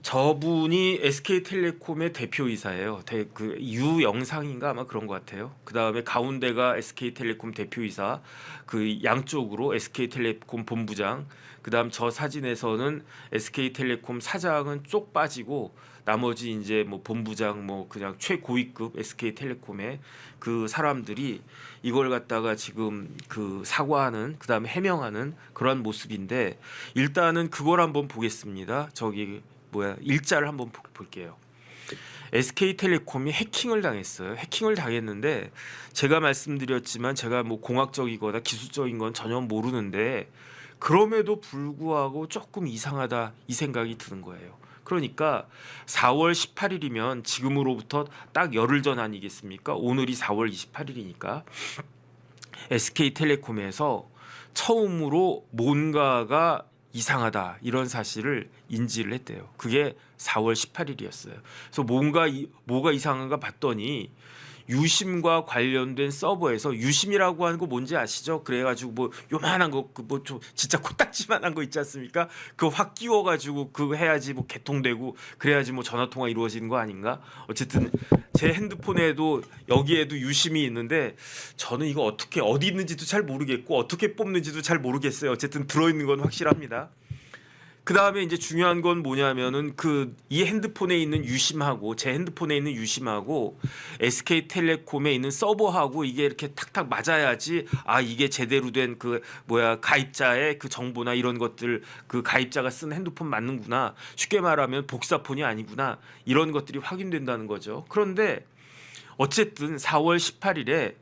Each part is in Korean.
저분이 SK텔레콤의 대표이사예요. 그 유영상인가 아마 그런 것 같아요. 그 다음에 가운데가 SK텔레콤 대표이사, 그 양쪽으로 SK텔레콤 본부장. 그 다음 저 사진에서는 SK텔레콤 사장은 쪽 빠지고 나머지 이제 뭐 본부장 뭐 그냥 최고위급 SK텔레콤의 그 사람들이 이걸 갖다가 지금 그 사과하는 그 다음에 해명하는 그러한 모습인데 일단은 그걸 한번 보겠습니다. 저기 일자를 한번 볼게요. SK텔레콤이 해킹을 당했어요. 해킹을 당했는데 제가 말씀드렸지만 제가 뭐 공학적이거나 기술적인 건 전혀 모르는데 그럼에도 불구하고 조금 이상하다 이 생각이 드는 거예요. 그러니까 4월 18일이면 지금으로부터 딱 열흘 전 아니겠습니까? 오늘이 4월 28일이니까 SK텔레콤에서 처음으로 뭔가가 이상하다 이런 사실을 인지를 했대요. 그게 4월 18일이었어요. 그래서 뭐가 이상한가 봤더니 유심과 관련된 서버에서 유심이라고 하는 거 뭔지 아시죠? 그래가지고 뭐 요만한 거 뭐 좀 진짜 코딱지만한 거 있지 않습니까? 그거 확 끼워가지고 그거 해야지 뭐 개통되고 그래야지 뭐 전화 통화 이루어지는 거 아닌가? 어쨌든 제 핸드폰에도 여기에도 유심이 있는데 저는 이거 어떻게 어디 있는지도 잘 모르겠고 어떻게 뽑는지도 잘 모르겠어요. 어쨌든 들어있는 건 확실합니다. 그 다음에 이제 중요한 건 뭐냐면은 그 이 핸드폰에 있는 유심하고 제 핸드폰에 있는 유심하고 SK텔레콤에 있는 서버하고 이게 이렇게 탁탁 맞아야지 아 이게 제대로 된 그 가입자의 그 정보나 이런 것들 그 가입자가 쓰는 핸드폰 맞는구나 쉽게 말하면 복사폰이 아니구나 이런 것들이 확인된다는 거죠. 그런데 어쨌든 4월 18일에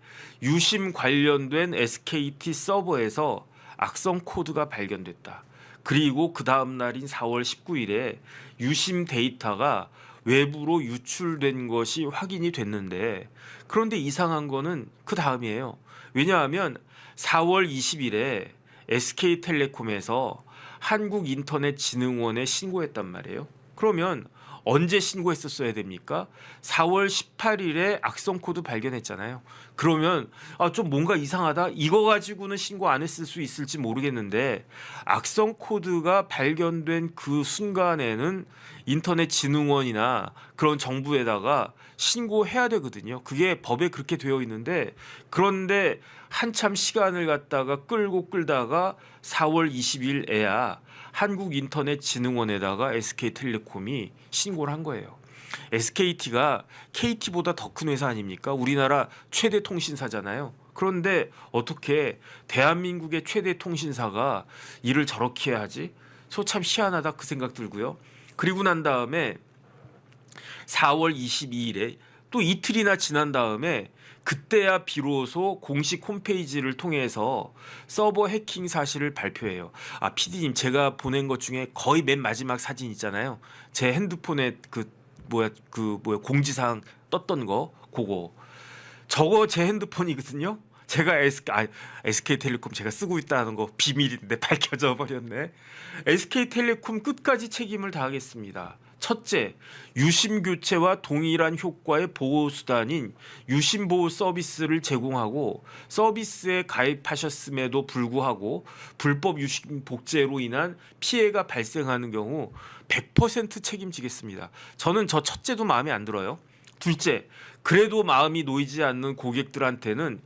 유심 관련된 SKT 서버에서 악성 코드가 발견됐다. 그리고 그 다음 날인 4월 19일에 유심 데이터가 외부로 유출된 것이 확인이 됐는데 그런데 이상한 거는 그 다음이에요. 왜냐하면 4월 20일에 SK텔레콤에서 한국인터넷진흥원에 신고했단 말이에요. 그러면 언제 신고했었어야 됩니까? 4월 18일에 악성 코드 발견했잖아요. 그러면 좀 뭔가 이상하다. 이거 가지고는 신고 안 했을 수 있을지 모르겠는데 악성 코드가 발견된 그 순간에는 인터넷진흥원이나 그런 정부에다가 신고해야 되거든요. 그게 법에 그렇게 되어 있는데 그런데 한참 시간을 갖다가 끌다가 4월 20일에야 한국인터넷진흥원에다가 SK텔레콤이 신고를 한 거예요. SKT가 KT보다 더 큰 회사 아닙니까? 우리나라 최대 통신사잖아요. 그런데 어떻게 대한민국의 최대 통신사가 일을 저렇게 하지? 참 희한하다 그 생각 들고요. 그리고 난 다음에 4월 22일에 또 이틀이나 지난 다음에 그때야 비로소 공식 홈페이지를 통해서 서버 해킹 사실을 발표해요. PD님 제가 보낸 것 중에 거의 맨 마지막 사진 있잖아요. 제 핸드폰에 공지사항 떴던 거 그거 저거 제 핸드폰이거든요. 제가 SK텔레콤 제가 쓰고 있다는 거 비밀인데 밝혀져 버렸네. SK텔레콤 끝까지 책임을 다하겠습니다. 첫째, 유심 교체와 동일한 효과의 보호 수단인 유심 보호 서비스를 제공하고 서비스에 가입하셨음에도 불구하고 불법 유심 복제로 인한 피해가 발생하는 경우 100% 책임지겠습니다. 저는 저 첫째도 마음에 안 들어요. 둘째, 그래도 마음이 놓이지 않는 고객들한테는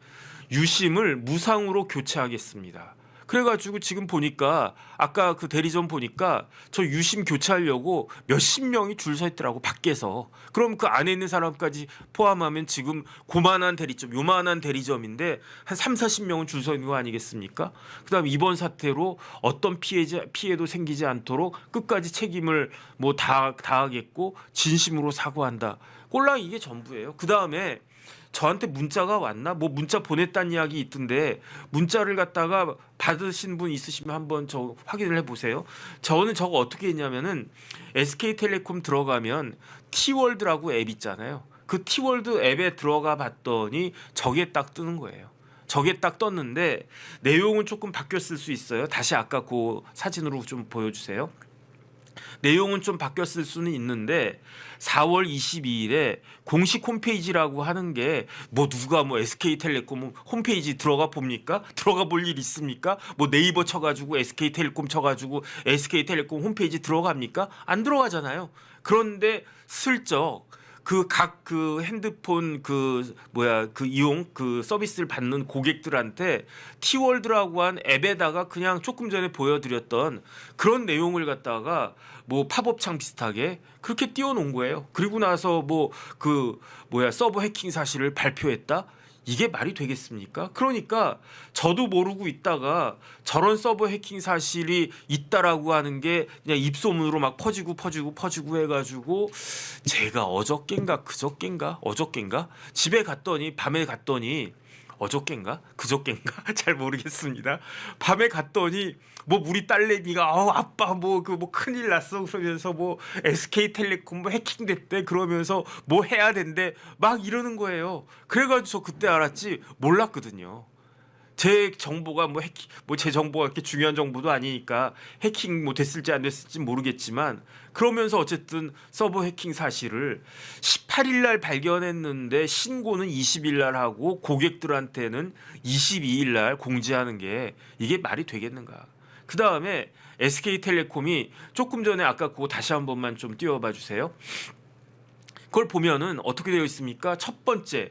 유심을 무상으로 교체하겠습니다. 그래가지고 지금 보니까 아까 그 대리점 보니까 저 유심 교체하려고 몇십 명이 줄 서 있더라고 밖에서. 그럼 그 안에 있는 사람까지 포함하면 지금 고만한 대리점, 요만한 대리점인데 한 3, 40명은 줄 서 있는 거 아니겠습니까? 그다음 이번 사태로 어떤 피해도 생기지 않도록 끝까지 책임을 다하겠고 진심으로 사과한다. 꼴랑 이게 전부예요. 그다음에 저한테 문자가 왔나? 문자 보냈다는 이야기 있던데 문자를 갖다가 받으신 분 있으시면 한번 저 확인을 해보세요. 저는 저거 어떻게 했냐면은 SK텔레콤 들어가면 T월드라고 앱 있잖아요. 그 T월드 앱에 들어가 봤더니 저게 딱 뜨는 거예요. 저게 딱 떴는데 내용은 조금 바뀌었을 수 있어요. 다시 아까 그 사진으로 좀 보여주세요. 내용은 좀 바뀌었을 수는 있는데 4월 22일에 공식 홈페이지라고 하는 게 뭐 누가 뭐 SK텔레콤 홈페이지 들어가 봅니까? 들어가 볼 일 있습니까? 뭐 네이버 쳐가지고 SK텔레콤 쳐가지고 SK텔레콤 홈페이지 들어갑니까? 안 들어가잖아요. 그런데 슬쩍 그 각 그 핸드폰 그 이용 그 서비스를 받는 고객들한테 티월드라고 한 앱에다가 그냥 조금 전에 보여드렸던 그런 내용을 갖다가 뭐 팝업창 비슷하게 그렇게 띄워놓은 거예요. 그리고 나서 뭐 서버 해킹 사실을 발표했다. 이게 말이 되겠습니까? 그러니까 저도 모르고 있다가 저런 서버 해킹 사실이 있다라고 하는 게 그냥 입소문으로 막 퍼지고 해가지고 제가 어저껜가 집에 갔더니 밤에 갔더니 어저껜가 그저껜가 잘 모르겠습니다. 밤에 갔더니 뭐 우리 딸내미가 아빠 뭐 큰일 났어 그러면서 뭐 SK텔레콤 뭐 해킹됐대 그러면서 뭐 해야 된대 막 이러는 거예요. 그래가지고 저 그때 알았지 몰랐거든요. 제 정보가 제 정보가 그렇게 중요한 정보도 아니니까 해킹 뭐 됐을지 안 됐을지 모르겠지만 그러면서 어쨌든 서버 해킹 사실을 18일 날 발견했는데 신고는 20일 날 하고 고객들한테는 22일 날 공지하는 게 이게 말이 되겠는가? 그 다음에 SK텔레콤이 조금 전에 아까 그거 다시 한 번만 좀 띄워봐 주세요. 그걸 보면은 어떻게 되어 있습니까? 첫 번째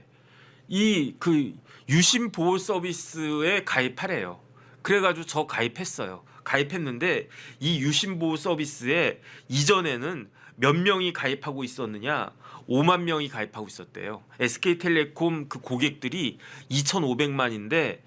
유심 보호 서비스에 가입하래요. 그래가지고 저 가입했어요. 가입했는데 이 유심 보호 서비스에 이전에는 몇 명이 가입하고 있었느냐? 5만 명이 가입하고 있었대요. SK텔레콤 그 고객들이 2,500만인데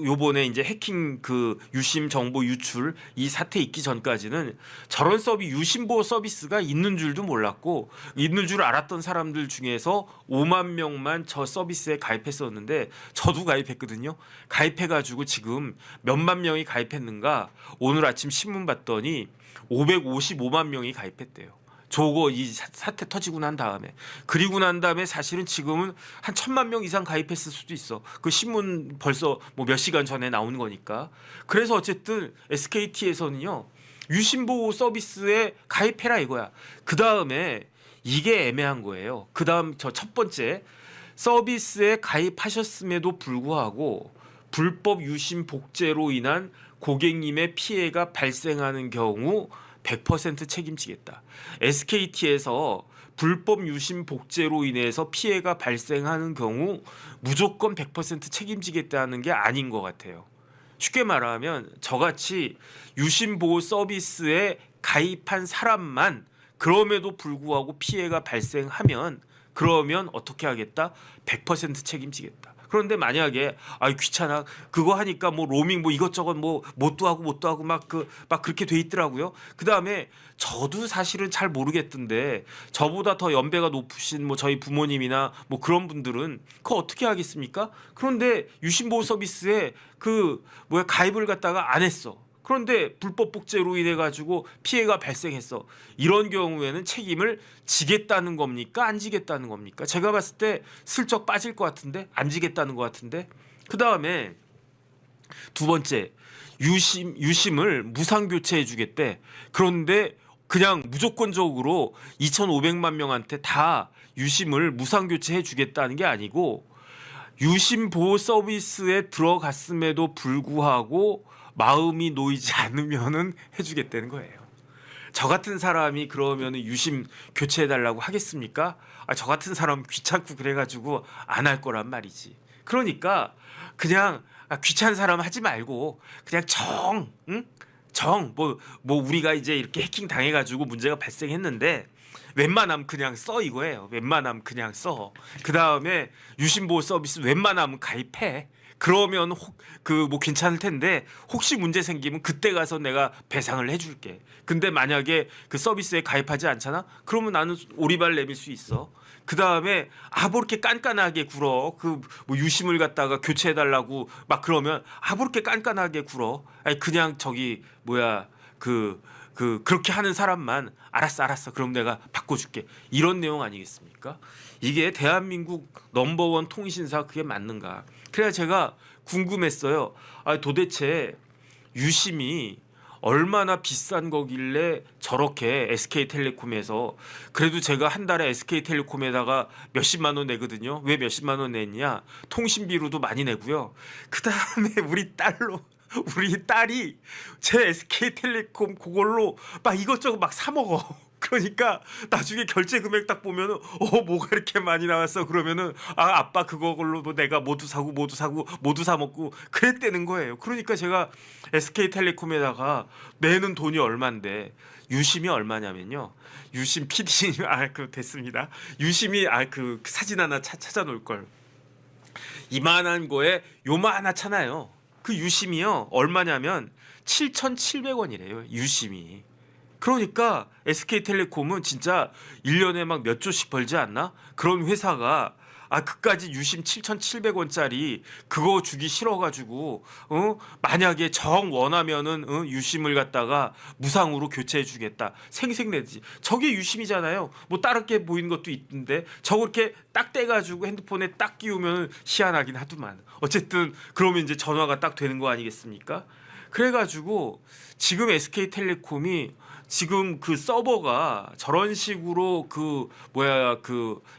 요번에 이제 해킹 그 유심 정보 유출 이 사태 있기 전까지는 저런 유심 보호 서비스가 있는 줄도 몰랐고 있는 줄 알았던 사람들 중에서 5만 명만 저 서비스에 가입했었는데 저도 가입했거든요. 가입해가지고 지금 몇만 명이 가입했는가 오늘 아침 신문 봤더니 555만 명이 가입했대요. 저거 이 사태 터지고 난 다음에 그리고 난 다음에 사실은 지금은 한 1,000만 명 이상 가입했을 수도 있어. 그 신문 벌써 뭐 몇 시간 전에 나온 거니까. 그래서 어쨌든 SKT에서는요 유심보호 서비스에 가입해라 이거야. 그 다음에 이게 애매한 거예요. 그 다음 저 첫 번째 서비스에 가입하셨음에도 불구하고 불법 유심 복제로 인한 고객님의 피해가 발생하는 경우 100% 책임지겠다. SKT에서 불법 유심 복제로 인해서 피해가 발생하는 경우 무조건 100% 책임지겠다는 게 아닌 것 같아요. 쉽게 말하면 저같이 유심 보호 서비스에 가입한 사람만 그럼에도 불구하고 피해가 발생하면 그러면 어떻게 하겠다? 100% 책임지겠다. 그런데 만약에 귀찮아 그거 하니까 뭐 로밍 뭐 이것저것 뭐 뭣도 하고 막 그렇게 돼 있더라고요. 그 다음에 저도 사실은 잘 모르겠던데 저보다 더 연배가 높으신 뭐 저희 부모님이나 뭐 그런 분들은 그거 어떻게 하겠습니까? 그런데 유심보호 서비스에 가입을 갖다가 안 했어. 그런데 불법 복제로 인해 가지고 피해가 발생했어. 이런 경우에는 책임을 지겠다는 겁니까? 안 지겠다는 겁니까? 제가 봤을 때 슬쩍 빠질 것 같은데 안 지겠다는 것 같은데. 그 다음에 두 번째 유심을 무상 교체해 주겠대. 그런데 그냥 무조건적으로 2,500만 명한테 다 유심을 무상 교체해 주겠다는 게 아니고 유심 보호 서비스에 들어갔음에도 불구하고 마음이 놓이지 않으면은 해주겠다는 거예요. 저 같은 사람이 그러면 유심 교체해달라고 하겠습니까? 저 같은 사람 귀찮고 그래가지고 안 할 거란 말이지. 그러니까 그냥 귀찮은 사람 하지 말고 그냥 우리가 이제 이렇게 해킹 당해가지고 문제가 발생했는데 웬만하면 그냥 써 이거예요. 웬만하면 그냥 써. 그 다음에 유심보호 서비스 웬만하면 가입해. 그러면 뭐 괜찮을 텐데 혹시 문제 생기면 그때 가서 내가 배상을 해줄게. 근데 만약에 그 서비스에 가입하지 않잖아? 그러면 나는 오리발 내밀 수 있어. 그 다음에 뭐 이렇게 깐깐하게 굴어. 뭐 유심을 갖다가 교체해달라고 막 그러면 뭐 이렇게 깐깐하게 굴어. 아니 그냥 그렇게 하는 사람만 알았어. 그럼 내가 바꿔줄게. 이런 내용 아니겠습니까? 이게 대한민국 넘버원 통신사 그게 맞는가? 그래야 제가 궁금했어요. 도대체 유심이 얼마나 비싼 거길래 저렇게 SK텔레콤에서 그래도 제가 한 달에 SK텔레콤에다가 몇십만 원 내거든요. 왜 몇십만 원 냈냐? 통신비로도 많이 내고요. 그 다음에 우리 딸이 제 SK텔레콤 그걸로 막 이것저것 막 사 먹어. 그러니까 나중에 결제 금액 딱 보면은 뭐가 이렇게 많이 나왔어 그러면은 아빠 그거걸로도 내가 모두 사고 모두 사 먹고 그랬다는 거예요. 그러니까 제가 SK텔레콤에다가 내는 돈이 얼만데 유심이 얼마냐면요. 유심 PD님 그 됐습니다. 유심이 그 사진 하나 찾아 놓을 걸. 이만한 거에 요만하잖아요. 그 유심이요 얼마냐면 7,700원이래요. 유심이. 그러니까 SK텔레콤은 진짜 1년에 막 몇 조씩 벌지 않나? 그런 회사가 그까지 유심 7,700원짜리 그거 주기 싫어가지고 만약에 정 원하면은 유심을 갖다가 무상으로 교체해 주겠다 생색내지. 저게 유심이잖아요. 뭐 다르게 보이는 것도 있는데 저렇게 딱 떼가지고 핸드폰에 딱 끼우면 희한하긴 하더만. 어쨌든 그러면 이제 전화가 딱 되는 거 아니겠습니까? 그래가지고 지금 SK텔레콤이 지금 그 서버가 저런 식으로 그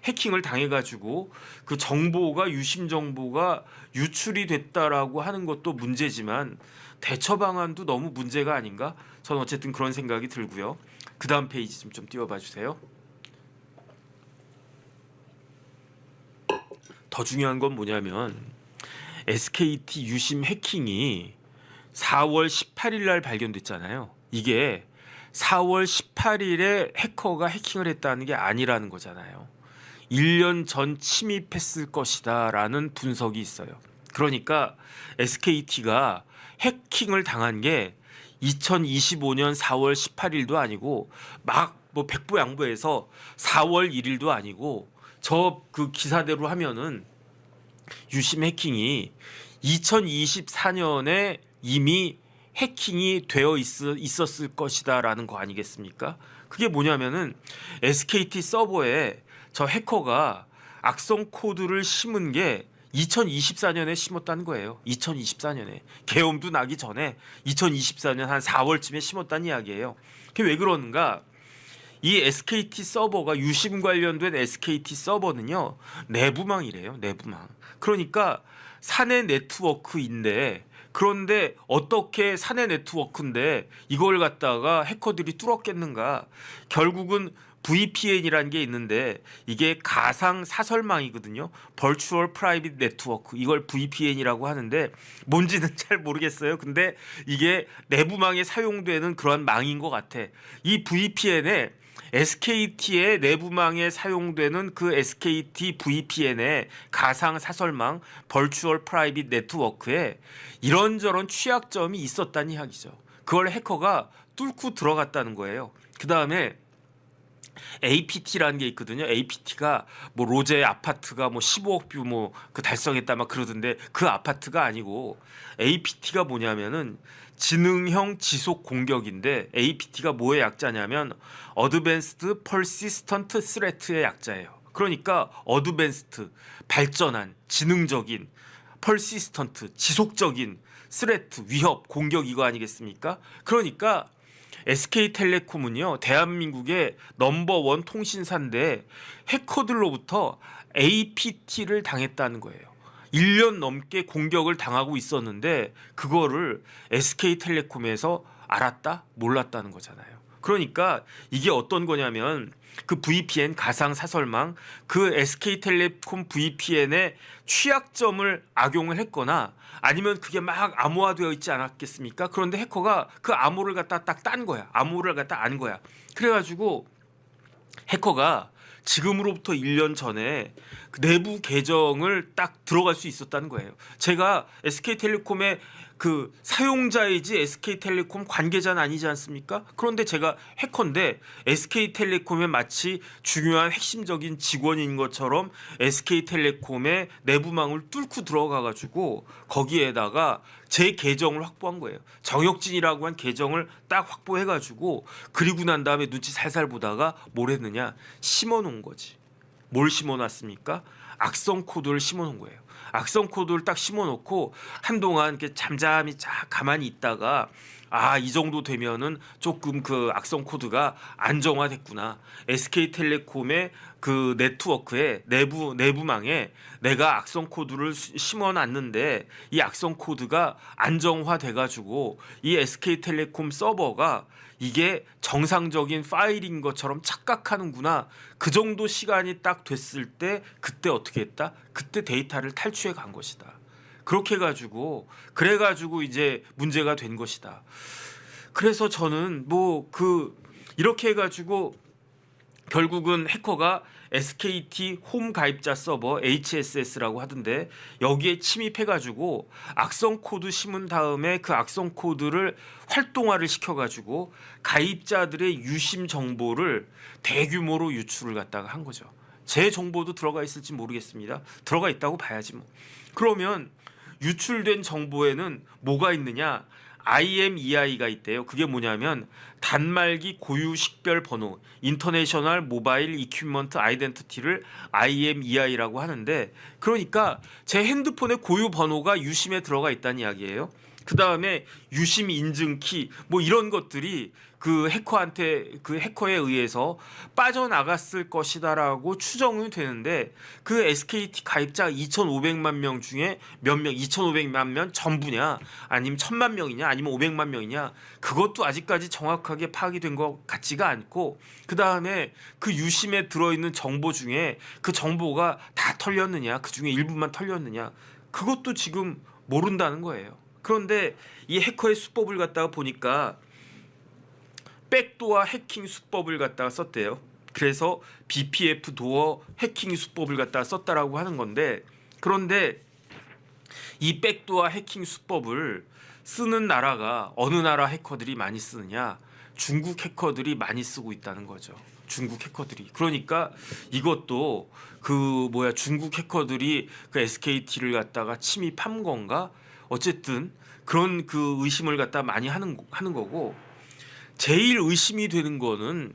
해킹을 당해가지고 그 정보가 유심 정보가 유출이 됐다라고 하는 것도 문제지만 대처 방안도 너무 문제가 아닌가? 저는 어쨌든 그런 생각이 들고요. 그 다음 페이지 좀 띄워봐 주세요. 더 중요한 건 뭐냐면 SKT 유심 해킹이 4월 18일 날 발견됐잖아요. 이게 4월 18일에 해커가 해킹을 했다는 게 아니라는 거잖아요. 1년 전 침입했을 것이다 라는 분석이 있어요. 그러니까 SKT가 해킹을 당한 게 2025년 4월 18일도 아니고 막 뭐 백보양보해서 4월 1일도 아니고 저 그 기사대로 하면은 유심 해킹이 2024년에 이미 해킹이 되어 있었을 것이다라는 거 아니겠습니까? 그게 뭐냐면은 SKT 서버에 저 해커가 악성 코드를 심은 게 2024년에 심었다는 거예요. 2024년에 계엄도 나기 전에 2024년 한 4월쯤에 심었다는 이야기예요. 그게 왜 그러는가? 이 SKT 서버가 유심 관련된 SKT 서버는요 내부망이래요. 내부망. 그러니까 사내 네트워크인데 그런데 어떻게 사내 네트워크인데 이걸 갖다가 해커들이 뚫었겠는가? 결국은 VPN이라는 게 있는데 이게 가상 사설망이거든요. Virtual Private Network. 이걸 VPN이라고 하는데 뭔지는 잘 모르겠어요. 근데 이게 내부망에 사용되는 그런 망인 것 같아. 이 VPN에 SKT의 내부망에 사용되는 그 SKT VPN의 가상 사설망 Virtual Private Network에 이런저런 취약점이 있었다는 이야기죠. 그걸 해커가 뚫고 들어갔다는 거예요. 그 다음에 APT라는 게 있거든요. APT가 뭐 로제 아파트가 뭐 15억 뷰 뭐 그 달성했다 막 그러던데 그 아파트가 아니고 APT가 뭐냐면은 지능형 지속 공격인데 APT가 뭐의 약자냐면 Advanced Persistent Threat의 약자예요. 그러니까 어드밴스트 발전한 지능적인 persistent 지속적인 threat 위협 공격 이거 아니겠습니까? 그러니까 SK텔레콤은요 대한민국의 넘버원 통신사인데 해커들로부터 APT를 당했다는 거예요. 1년 넘게 공격을 당하고 있었는데 그거를 SK텔레콤에서 알았다? 몰랐다는 거잖아요. 그러니까 이게 어떤 거냐면 그 VPN 가상 사설망 그 SK텔레콤 VPN의 취약점을 악용을 했거나 아니면 그게 막 암호화되어 있지 않았겠습니까? 그런데 해커가 그 암호를 갖다 딱 딴 거야. 암호를 갖다 안 거야. 그래가지고 해커가 지금으로부터 1년 전에 그 내부 계정을 딱 들어갈 수 있었다는 거예요. 제가 SK텔레콤의 그 사용자이지 SK텔레콤 관계자는 아니지 않습니까? 그런데 제가 해커인데 SK텔레콤의 마치 중요한 핵심적인 직원인 것처럼 SK텔레콤의 내부망을 뚫고 들어가가지고 거기에다가 제 계정을 확보한 거예요. 정혁진이라고 한 계정을 딱 확보해가지고 그리고 난 다음에 눈치 살살 보다가 뭘 했느냐? 심어놓은 거지. 뭘 심어놨습니까? 악성 코드를 심어놓은 거예요. 악성 코드를 딱 심어놓고 한동안 이렇게 잠잠히 쫙 가만히 있다가 이 정도 되면은 조금 그 악성 코드가 안정화됐구나. SK텔레콤의 그 네트워크에 내부망에 내가 악성 코드를 심어놨는데 이 악성 코드가 안정화돼 가지고 이 SK텔레콤 서버가 이게 정상적인 파일인 것처럼 착각하는구나. 그 정도 시간이 딱 됐을 때 그때 어떻게 했다? 그때 데이터를 탈취해 간 것이다. 그렇게 그래가지고 이제 문제가 된 것이다. 그래서 저는 이렇게 해가지고 결국은 해커가 SKT 홈 가입자 서버 HSS라고 하던데 여기에 침입해가지고 악성 코드 심은 다음에 그 악성 코드를 활동화를 시켜가지고 가입자들의 유심 정보를 대규모로 유출을 갖다가 한 거죠. 제 정보도 들어가 있을지 모르겠습니다. 들어가 있다고 봐야지 뭐. 그러면 유출된 정보에는 뭐가 있느냐? IMEI가 있대요. 그게 뭐냐면 단말기 고유 식별 번호, 인터내셔널 모바일 이퀴먼트 아이덴티티를 IMEI라고 하는데, 그러니까 제 핸드폰의 고유 번호가 유심에 들어가 있다는 이야기예요. 그 다음에 유심 인증키 이런 것들이 그 해커에 의해서 빠져나갔을 것이다라고 추정이 되는데, 그 SKT 가입자 2,500만 명 중에 몇 명, 2,500만 명 전부냐, 아니면 1,000만 명이냐, 아니면 500만 명이냐, 그것도 아직까지 정확하게 파악이 된 것 같지가 않고, 그 다음에 그 유심에 들어있는 정보 중에 그 정보가 다 털렸느냐, 그 중에 일부만 털렸느냐, 그것도 지금 모른다는 거예요. 그런데 이 해커의 수법을 갖다가 보니까 백도어 해킹 수법을 갖다가 썼대요. 그래서 BPF 도어 해킹 수법을 갖다가 썼다라고 하는 건데, 그런데 이 백도어 해킹 수법을 쓰는 나라가 어느 나라 해커들이 많이 쓰느냐? 중국 해커들이 많이 쓰고 있다는 거죠. 중국 해커들이. 그러니까 이것도 중국 해커들이 그 SKT를 갖다가 침입한 건가? 어쨌든 그런 그 의심을 갖다 많이 하는 거고, 제일 의심이 되는 거는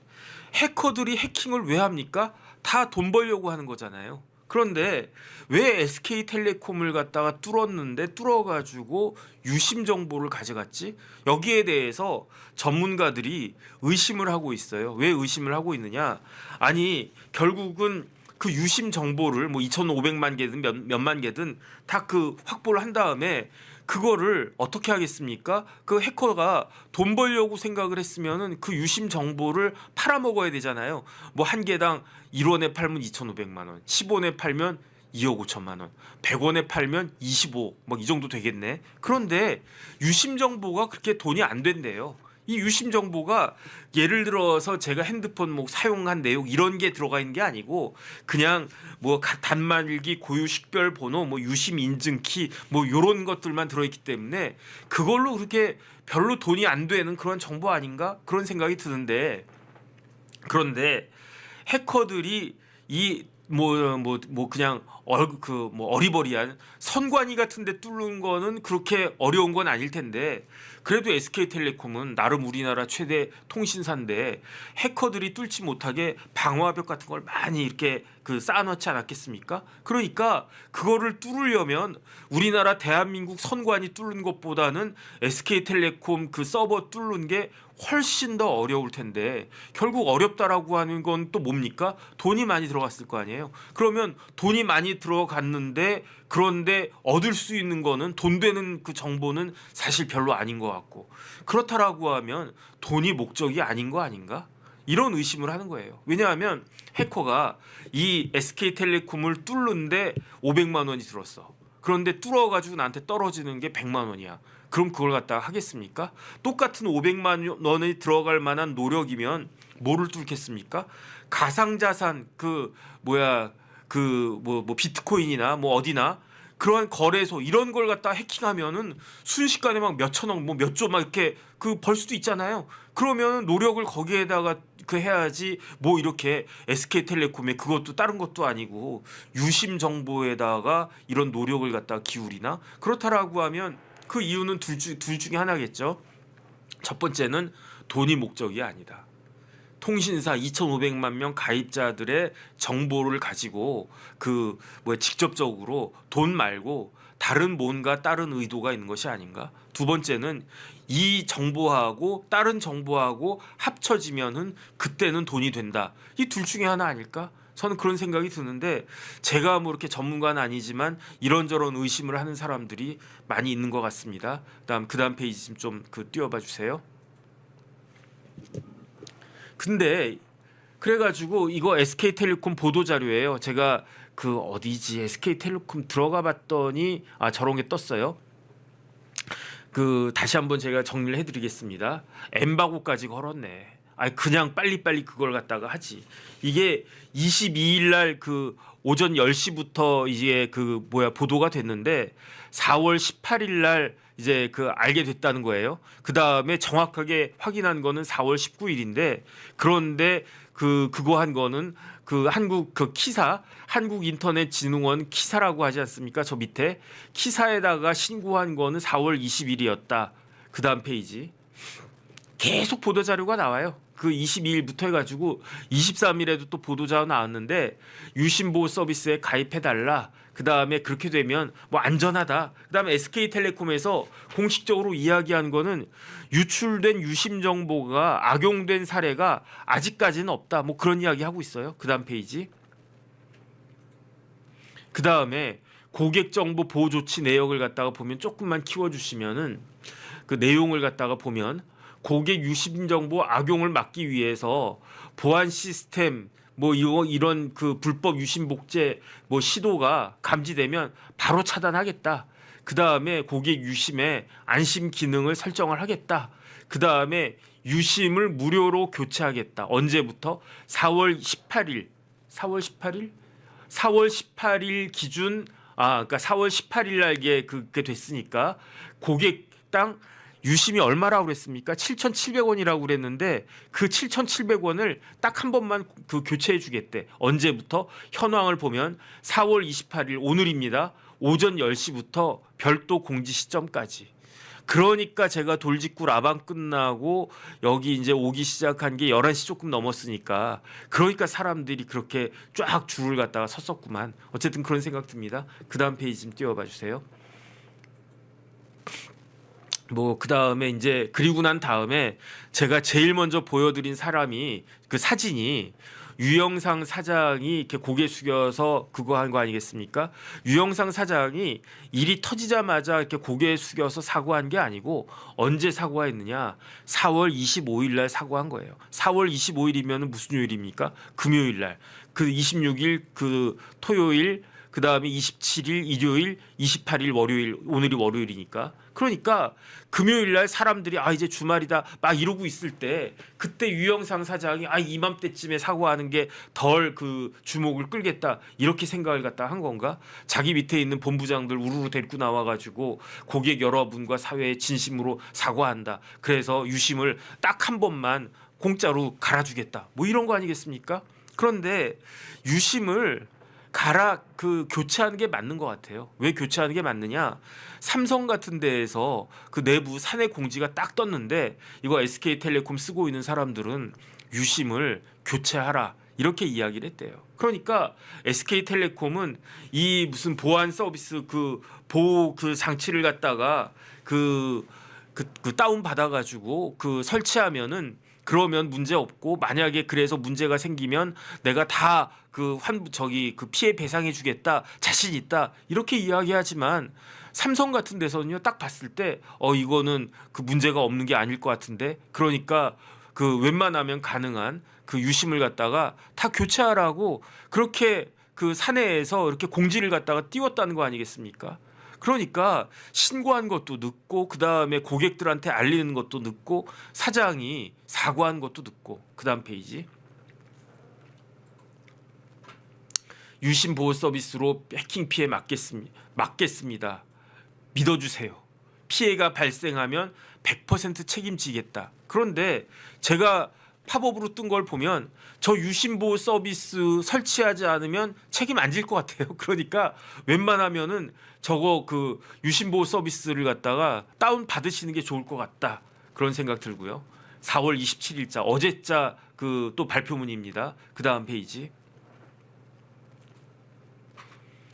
해커들이 해킹을 왜 합니까? 다 돈 벌려고 하는 거잖아요. 그런데 왜 SK텔레콤을 갖다가 뚫어가지고 유심 정보를 가져갔지? 여기에 대해서 전문가들이 의심을 하고 있어요. 왜 의심을 하고 있느냐? 아니, 결국은 그 유심 정보를 2,500만 개든 몇만 개든 다 그 확보를 한 다음에 그거를 어떻게 하겠습니까? 그 해커가 돈 벌려고 생각을 했으면은 그 유심 정보를 팔아먹어야 되잖아요. 한 개당 1원에 팔면 2,500만 원, 10원에 팔면 2억 5천만 원, 100원에 팔면 25, 이 정도 되겠네. 그런데 유심 정보가 그렇게 돈이 안 된대요. 이 유심 정보가 예를 들어서 제가 핸드폰 사용한 내용 이런 게 들어가 있는 게 아니고, 그냥 단말기 고유 식별 번호, 유심 인증키 요런 것들만 들어있기 때문에 그걸로 그렇게 별로 돈이 안 되는 그런 정보 아닌가? 그런 생각이 드는데, 그런데 해커들이 이 그냥 어리버리한 선관위 같은데 뚫는 거는 그렇게 어려운 건 아닐 텐데, 그래도 SK텔레콤은 나름 우리나라 최대 통신사인데 해커들이 뚫지 못하게 방화벽 같은 걸 많이 이렇게 쌓아놓지 않았겠습니까? 그러니까 그거를 뚫으려면 우리나라 대한민국 선관위 뚫는 것보다는 SK텔레콤 그 서버 뚫는 게 훨씬 더 어려울 텐데, 결국 어렵다라고 하는 건 또 뭡니까? 돈이 많이 들어갔을 거 아니에요. 그러면 돈이 많이 들어갔는데, 그런데 얻을 수 있는 거는 돈 되는 그 정보는 사실 별로 아닌 것 같고, 그렇다라고 하면 돈이 목적이 아닌 거 아닌가? 이런 의심을 하는 거예요. 왜냐하면 해커가 이 SK텔레콤을 뚫는데 500만 원이 들었어. 그런데 뚫어가지고 나한테 떨어지는 게 100만 원이야. 그럼 그걸 갖다가 하겠습니까? 똑같은 500만 원이 들어갈 만한 노력이면 뭐를 뚫겠습니까? 가상자산 비트코인이나 어디나 그러한 거래소 이런 걸 갖다 해킹하면은 순식간에 몇 천억 몇 조 이렇게 벌 수도 있잖아요. 그러면 노력을 거기에다가 해야지, 이렇게 SK텔레콤에 그것도 다른 것도 아니고 유심 정보에다가 이런 노력을 갖다 기울이나? 그렇다라고 하면 그 이유는 둘 중에 하나겠죠. 첫 번째는 돈이 목적이 아니다. 통신사 2,500만 명 가입자들의 정보를 가지고 그 직접적으로 돈 말고 다른 뭔가 다른 의도가 있는 것이 아닌가? 두 번째는 이 정보하고 다른 정보하고 합쳐지면은 그때는 돈이 된다. 이 둘 중에 하나 아닐까? 저는 그런 생각이 드는데 제가 뭐 이렇게 전문가는 아니지만 이런저런 의심을 하는 사람들이 많이 있는 것 같습니다. 그다음 페이지 좀 띄워봐 주세요. 근데 그래가지고 이거 SK텔레콤 보도 자료예요. 제가 어디지 SK텔레콤 들어가 봤더니 저런 게 떴어요. 다시 한번 제가 정리를 해드리겠습니다. 엠바고까지 걸었네. 그냥 빨리빨리 그걸 갖다가 하지. 이게 22일 날 오전 10시부터 이제 보도가 됐는데 4월 18일 날 이제 알게 됐다는 거예요. 그 다음에 정확하게 확인한 거는 4월 19일인데 그런데 그거 한 거는 한국 키사 한국인터넷진흥원 키사라고 하지 않습니까? 저 밑에 키사에다가 신고한 거는 4월 20일이었다. 그 다음 페이지 계속 보도 자료가 나와요. 22일부터 해가지고 23일에도 또 보도자료 나왔는데 유심보호 서비스에 가입해달라. 그 다음에 그렇게 되면 뭐 안전하다. 그 다음에 SK텔레콤에서 공식적으로 이야기한 거는 유출된 유심 정보가 악용된 사례가 아직까지는 없다. 뭐 그런 이야기 하고 있어요. 그 다음 페이지. 그 다음에 고객 정보 보호 조치 내역을 갖다가 보면 조금만 키워주시면은 그 내용을 갖다가 보면 고객 유심 정보 악용을 막기 위해서 보안 시스템 이런 불법 유심 복제 시도가 감지되면 바로 차단하겠다. 그 다음에 고객 유심에 안심 기능을 설정을 하겠다. 그 다음에 유심을 무료로 교체하겠다. 언제부터? 4월 18일. 4월 18일 기준 그러니까 4월 18일 날 그게 됐으니까 고객당 유심이 얼마라고 그랬습니까? 7,700원이라고 그랬는데 그 7,700원을 딱 한 번만 교체해 주겠대. 언제부터? 현황을 보면 4월 28일 오늘입니다. 오전 10시부터 별도 공지 시점까지. 그러니까 제가 돌직구 라방 끝나고 여기 이제 오기 시작한 게 11시 조금 넘었으니까 그러니까 사람들이 그렇게 쫙 줄을 갖다가 섰었구만. 어쨌든 그런 생각 듭니다. 그 다음 페이지 좀 띄워봐 주세요. 그 다음에 이제 그리고 난 다음에 제가 제일 먼저 보여드린 사람이 사진이 유영상 사장이 이렇게 고개 숙여서 그거 한 거 아니겠습니까? 유영상 사장이 일이 터지자마자 이렇게 고개 숙여서 사과한 게 아니고 언제 사과했느냐? 4월 25일 날 사과한 거예요. 4월 25일이면 무슨 요일입니까? 금요일 날. 26일 토요일 그 다음에 27일 일요일, 28일 월요일, 오늘이 월요일이니까. 그러니까 금요일 날 사람들이 이제 주말이다 막 이러고 있을 때 그때 유영상 사장이 이맘때쯤에 사과하는 게 덜 주목을 끌겠다 이렇게 생각을 갖다 한 건가? 자기 밑에 있는 본부장들 우르르 데리고 나와가지고 고객 여러분과 사회에 진심으로 사과한다. 그래서 유심을 딱 한 번만 공짜로 갈아주겠다. 뭐 이런 거 아니겠습니까? 그런데 유심을 교체하는 게 맞는 것 같아요. 왜 교체하는 게 맞느냐? 삼성 같은 데에서 내부 사내 공지가 딱 떴는데 이거 SK텔레콤 쓰고 있는 사람들은 유심을 교체하라 이렇게 이야기를 했대요. 그러니까 SK텔레콤은 이 무슨 보안 서비스 보호 장치를 갖다가 다운 받아가지고 설치하면은 그러면 문제 없고 만약에 그래서 문제가 생기면 내가 다 피해 배상해 주겠다 자신 있다 이렇게 이야기하지만 삼성 같은 데서는요 딱 봤을 때 이거는 문제가 없는 게 아닐 것 같은데 그러니까 웬만하면 가능한 유심을 갖다가 다 교체하라고 그렇게 사내에서 이렇게 공지를 갖다가 띄웠다는 거 아니겠습니까? 그러니까 신고한 것도 늦고 그 다음에 고객들한테 알리는 것도 늦고 사장이 사과한 것도 늦고 그 다음 페이지 유심 보호 서비스로 해킹 피해 막겠습니다. 믿어주세요. 피해가 발생하면 100% 책임지겠다. 그런데 제가 팝업으로 뜬 걸 보면 저 유심보호 서비스 설치하지 않으면 책임 안 질 것 같아요. 그러니까 웬만하면은 저거 유심보호 서비스를 갖다가 다운 받으시는 게 좋을 것 같다. 그런 생각 들고요. 4월 27일자 어제자 그 또 발표문입니다. 그 다음 페이지.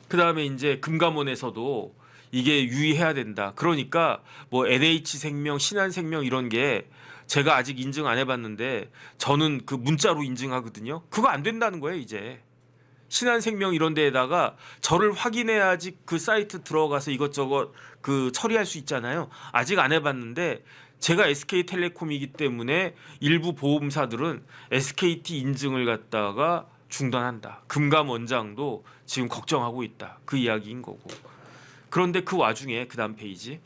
그 다음에 이제 금감원에서도 이게 유의해야 된다. 그러니까 뭐 NH생명, 신한생명 이런 게 제가 아직 인증 안 해봤는데 저는 그 문자로 인증하거든요. 그거 안 된다는 거예요 이제. 신한생명 이런 데에다가 저를 확인해야지 그 사이트 들어가서 이것저것 그 처리할 수 있잖아요. 아직 안 해봤는데 제가 SK텔레콤이기 때문에 일부 보험사들은 SKT 인증을 갖다가 중단한다. 금감원장도 지금 걱정하고 있다. 그 이야기인 거고. 그런데 그 와중에 그 다음 페이지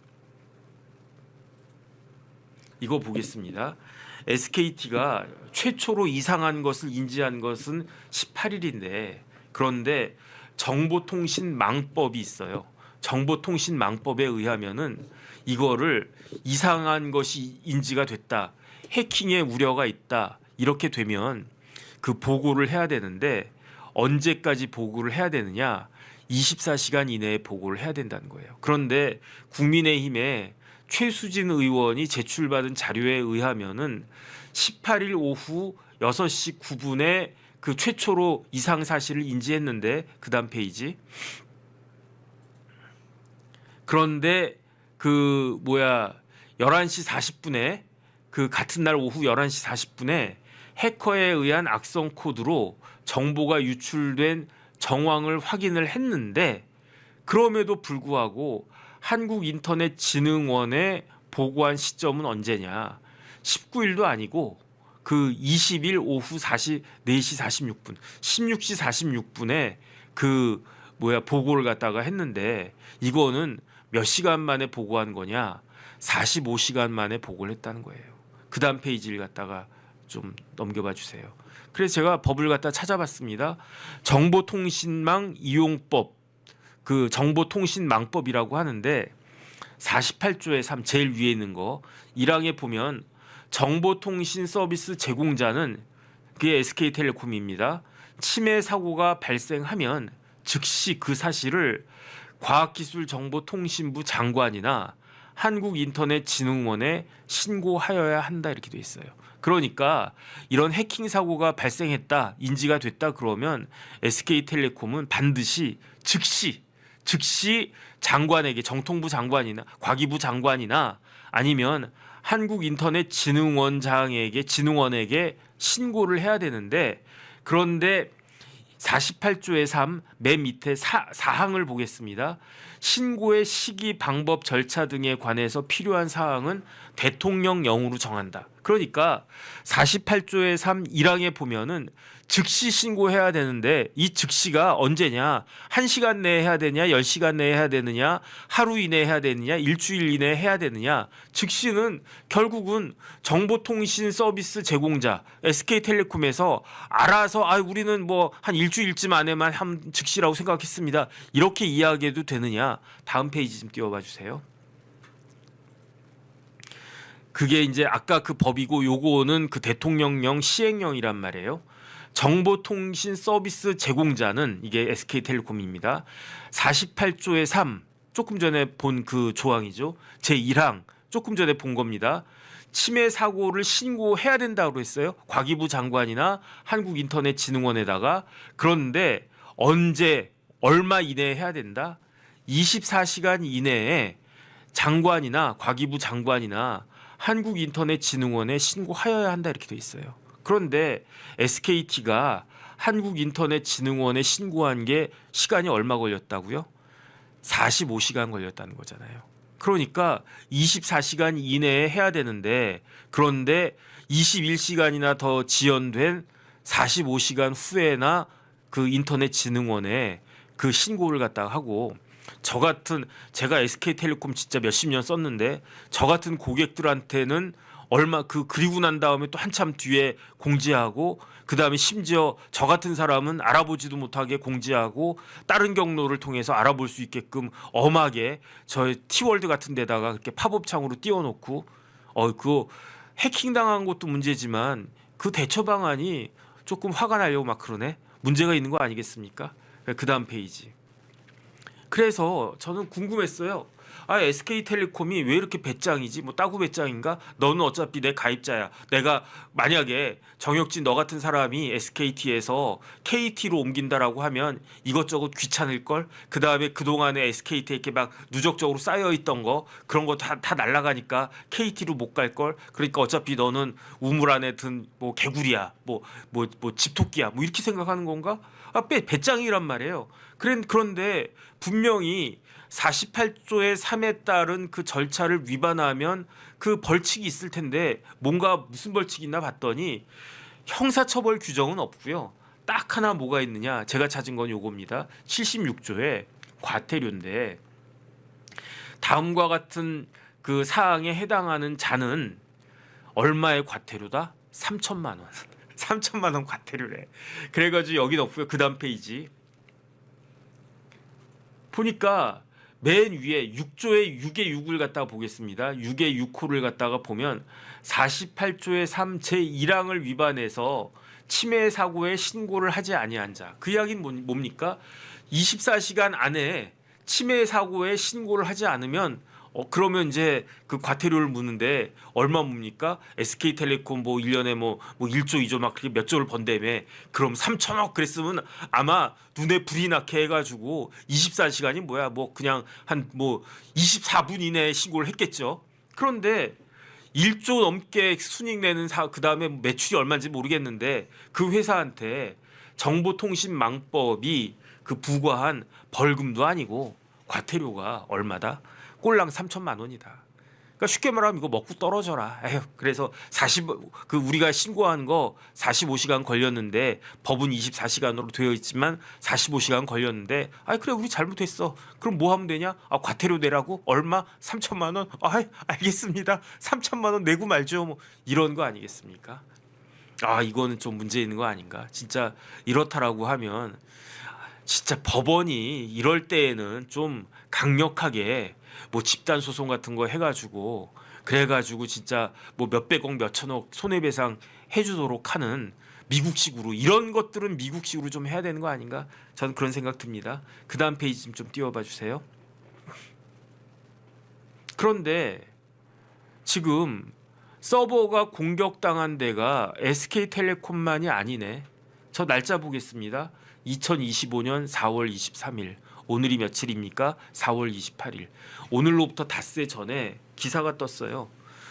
이거 보겠습니다. SKT가 최초로 이상한 것을 인지한 것은 18일인데 그런데 정보통신망법이 있어요. 정보통신망법에 의하면은 이거를 이상한 것이 인지가 됐다. 해킹의 우려가 있다. 이렇게 되면 그 보고를 해야 되는데 언제까지 보고를 해야 되느냐? 24시간 이내에 보고를 해야 된다는 거예요. 그런데 국민의힘의 최수진 의원이 제출받은 자료에 의하면은 18일 오후 6시 9분에 그 최초로 이상 사실을 인지했는데 그다음 페이지. 그런데 그 11시 40분에 그 같은 날 오후 11시 40분에 해커에 의한 악성 코드로 정보가 유출된 정황을 확인을 했는데 그럼에도 불구하고 한국인터넷진흥원에 보고한 시점은 언제냐? 19일도 아니고 그 20일 오후 4시 46분, 16시 46분에 그 보고를 갖다가 했는데 이거는 몇 시간 만에 보고한 거냐? 45시간 만에 보고를 했다는 거예요. 그 다음 페이지를 갖다가 좀 넘겨봐 주세요. 그래서 제가 법을 갖다 찾아봤습니다. 정보통신망 이용법, 그 정보통신망법이라고 하는데 48조의 3 제일 위에 있는 거 1항에 보면 정보통신 서비스 제공자는 그게 SK텔레콤입니다. 침해 사고가 발생하면 즉시 그 사실을 과학기술정보통신부 장관이나 한국인터넷진흥원에 신고하여야 한다 이렇게 돼 있어요. 그러니까 이런 해킹 사고가 발생했다, 인지가 됐다 그러면 SK텔레콤은 반드시 즉시 장관에게 정통부 장관이나 과기부 장관이나 아니면 진흥원에게 신고를 해야 되는데 그런데 48조의 3 맨 밑에 사항을 보겠습니다. 신고의 시기, 방법, 절차 등에 관해서 필요한 사항은 대통령령으로 정한다. 그러니까 48조의 3 1항에 보면은 즉시 신고해야 되는데 이 즉시가 언제냐? 1시간 내에 해야 되냐? 10시간 내에 해야 되느냐? 하루 이내에 해야 되느냐? 일주일 이내에 해야 되느냐? 즉시는 결국은 정보통신 서비스 제공자 SK텔레콤에서 알아서 우리는 뭐 한 일주일쯤 안에만 한 즉시라고 생각했습니다. 이렇게 이야기해도 되느냐? 다음 페이지 좀 띄워봐 주세요. 그게 이제 아까 그 법이고 요거는 그 대통령령 시행령이란 말이에요. 정보통신 서비스 제공자는 이게 SK텔레콤입니다. 48조의 3 조금 전에 본 그 조항이죠. 제1항 조금 전에 본 겁니다. 침해 사고를 신고해야 된다고 했어요. 과기부 장관이나 한국인터넷진흥원에다가. 그런데 언제 얼마 이내에 해야 된다? 24시간 이내에 장관이나 과기부 장관이나 한국인터넷진흥원에 신고하여야 한다 이렇게 돼 있어요. 그런데 SKT가 한국인터넷진흥원에 신고한 게 시간이 얼마 걸렸다고요? 45시간 걸렸다는 거잖아요. 그러니까 24시간 이내에 해야 되는데 그런데 21시간이나 더 지연된 45시간 후에나 그 인터넷진흥원에 그 신고를 갖다가 하고 제가 SK텔레콤 진짜 몇십 년 썼는데 저 같은 고객들한테는 그리고 난 다음에 또 한참 뒤에 공지하고 그 다음에 심지어 저 같은 사람은 알아보지도 못하게 공지하고 다른 경로를 통해서 알아볼 수 있게끔 엄하게 저희 티월드 같은 데다가 이렇게 팝업 창으로 띄워놓고 그거 해킹당한 것도 문제지만 그 대처 방안이 조금 화가 나려고 막 그러네. 문제가 있는 거 아니겠습니까? 그 다음 페이지. 그래서 저는 궁금했어요. SK텔레콤이 왜 이렇게 배짱이지? 뭐 따구 배짱인가? 너는 어차피 내 가입자야. 내가 만약에 정혁진 너 같은 사람이 SKT에서 KT로 옮긴다라고 하면 이것저것 귀찮을 걸. 그 다음에 그 동안에 SKT에 이렇게 막 누적적으로 쌓여 있던 거 그런 거 다 날라가니까 KT로 못 갈 걸. 그러니까 어차피 너는 우물 안에 든 뭐 개구리야, 뭐 집토끼야, 뭐 이렇게 생각하는 건가? 배짱이란 말이에요. 그런데 분명히 48조의 3에 따른 그 절차를 위반하면 그 벌칙이 있을 텐데 뭔가 무슨 벌칙이 있나 봤더니 형사처벌 규정은 없고요. 딱 하나 뭐가 있느냐? 제가 찾은 건 요겁니다. 76조에 과태료인데 다음과 같은 그 사항에 해당하는 자는 얼마의 과태료다? 3천만 원. 3천만 원 과태료래. 그래가지고 여긴 없고요. 그 다음 페이지 보니까 맨 위에 6조의 6의 6을 갖다가 보겠습니다. 6의 6호를 갖다가 보면 48조의 3 제1항을 위반해서 치매 사고에 신고를 하지 아니한 자. 그 이야기는 뭡니까? 24시간 안에 치매 사고에 신고를 하지 않으면 그러면 이제 그 과태료를 묻는데 얼마 묻니까? SK텔레콤 뭐 1년에 뭐 1조 2조 막 그렇게 몇 조를 번다며. 그럼 3천억 그랬으면 아마 눈에 불이 나게 해가지고 24시간이 뭐야 뭐 그냥 한 뭐 24분 이내에 신고를 했겠죠. 그런데 1조 넘게 순이익 내는 그 다음에 매출이 얼마인지 모르겠는데 그 회사한테 정보통신망법이 그 부과한 벌금도 아니고 과태료가 얼마다? 꼴랑 3천만 원이다. 그러니까 쉽게 말하면 이거 먹고 떨어져라. 에휴, 그래서 우리가 신고한 거 45시간 걸렸는데 법은 24시간으로 되어 있지만 45시간 걸렸는데 그래 우리 잘못했어. 그럼 뭐 하면 되냐? 과태료 내라고? 얼마? 3천만 원? 알겠습니다. 3천만 원 내고 말죠. 뭐 이런 거 아니겠습니까? 이거는 좀 문제 있는 거 아닌가? 진짜 이렇다라고 하면 진짜 법원이 이럴 때에는 좀 강력하게 뭐 집단 소송 같은 거 해가지고 그래가지고 진짜 뭐 몇백억 몇천억 손해배상 해주도록 하는 미국식으로 이런 것들은 미국식으로 좀 해야 되는 거 아닌가? 저는 그런 생각 듭니다. 그 다음 페이지 좀 띄워봐 주세요. 그런데 지금 서버가 공격당한 데가 SK텔레콤만이 아니네. 저 날짜 보겠습니다. 2025년 4월 23일. 오늘이 며칠입니까? 4월 28일. 오늘로부터 닷새 전에 기사가 떴어요.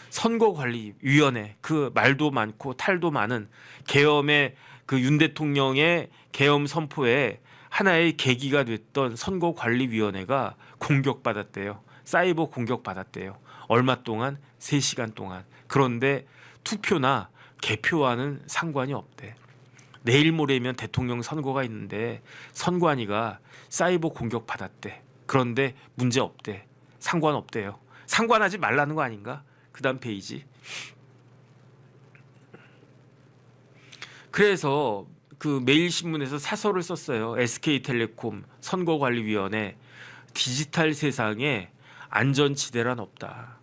선거관리위원회 그 말도 많고 탈도 많은 계엄의 그 윤 대통령의 계엄 선포에 하나의 계기가 됐던 선거관리위원회가 공격받았대요. 사이버 공격받았대요. 얼마 동안? 3시간 동안. 그런데 투표나 개표와는 상관이 없대. 내일 모레면 대통령 선거가 있는데 선관위가 사이버 공격 받았대. 그런데 문제 없대. 상관없대요. 상관하지 말라는 거 아닌가? 그 다음 페이지. 그래서 그 매일신문에서 사설을 썼어요. SK텔레콤 선거관리위원회 디지털 세상에 안전지대란 없다.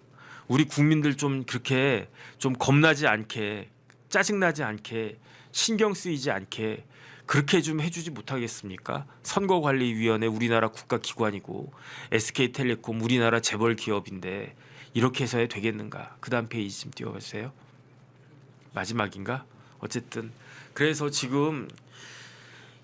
우리 국민들 좀 그렇게 좀 겁나지 않게 짜증나지 않게 신경 쓰이지 않게 그렇게 좀 해주지 못하겠습니까? 선거관리위원회 우리나라 국가기관이고 SK텔레콤 우리나라 재벌 기업인데 이렇게 해서야 되겠는가? 그 다음 페이지 좀 띄워주세요. 마지막인가? 어쨌든 그래서 지금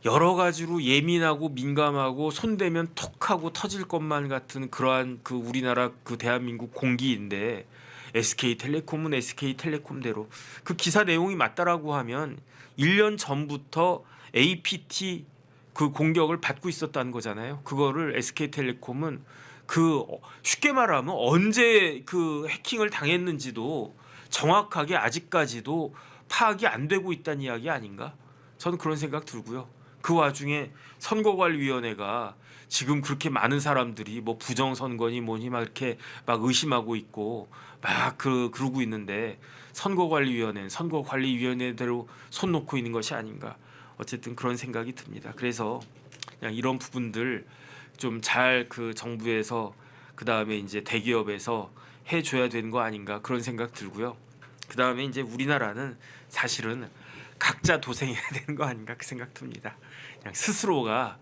여러 가지로 예민하고 민감하고 손대면 톡하고 터질 것만 같은 그러한 그 우리나라 그 대한민국 공기인데 SK텔레콤은 SK텔레콤대로 그 기사 내용이 맞다라고 하면 1년 전부터 APT 그 공격을 받고 있었다는 거잖아요. 그거를 SK텔레콤은 그 쉽게 말하면 언제 그 해킹을 당했는지도 정확하게 아직까지도 파악이 안 되고 있다는 이야기 아닌가? 저는 그런 생각 들고요. 그 와중에 선거관리위원회가 지금 그렇게 많은 사람들이 뭐 부정선거니 뭐니 막 이렇게 막 의심하고 있고 막 그러고 있는데 선거관리위원회는 선거관리위원회대로 손 놓고 있는 것이 아닌가. 어쨌든 그런 생각이 듭니다. 그래서 그냥 이런 부분들 좀 잘 그 정부에서 그 다음에 이제 대기업에서 해줘야 되는 거 아닌가 그런 생각 들고요. 그 다음에 이제 우리나라는 사실은 각자 도생해야 되는 거 아닌가 그 생각 듭니다. 그냥 스스로가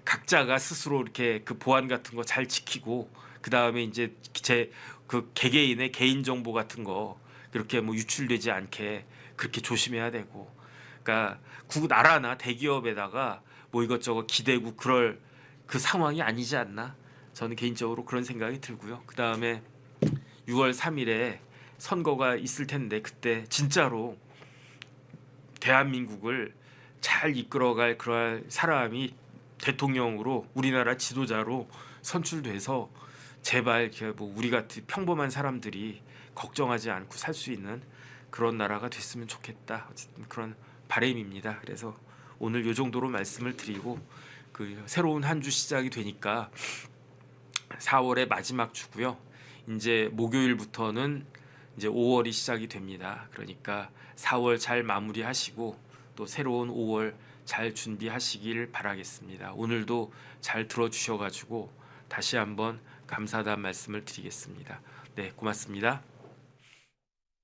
각자가 스스로 이렇게 그 보안 같은 거 잘 지키고 그 다음에 이제 제 그 개개인의 개인 정보 같은 거 그렇게 뭐 유출되지 않게 그렇게 조심해야 되고, 그러니까 나라나 대기업에다가 뭐 이것저것 기대고 그럴 그 상황이 아니지 않나, 저는 개인적으로 그런 생각이 들고요. 그 다음에 6월 3일에 선거가 있을 텐데 그때 진짜로 대한민국을 잘 이끌어갈 그럴 사람이 대통령으로 우리나라 지도자로 선출돼서 제발 뭐 우리 같은 평범한 사람들이 걱정하지 않고 살 수 있는 그런 나라가 됐으면 좋겠다. 어쨌든 그런 바람입니다. 그래서 오늘 요 정도로 말씀을 드리고, 그 새로운 한 주 시작이 되니까 4월의 마지막 주고요. 이제 목요일부터는 이제 5월이 시작이 됩니다. 그러니까 4월 잘 마무리하시고 또 새로운 5월 잘 준비하시길 바라겠습니다. 오늘도 잘 들어주셔가지고 다시 한번 감사하다는 말씀을 드리겠습니다. 네, 고맙습니다.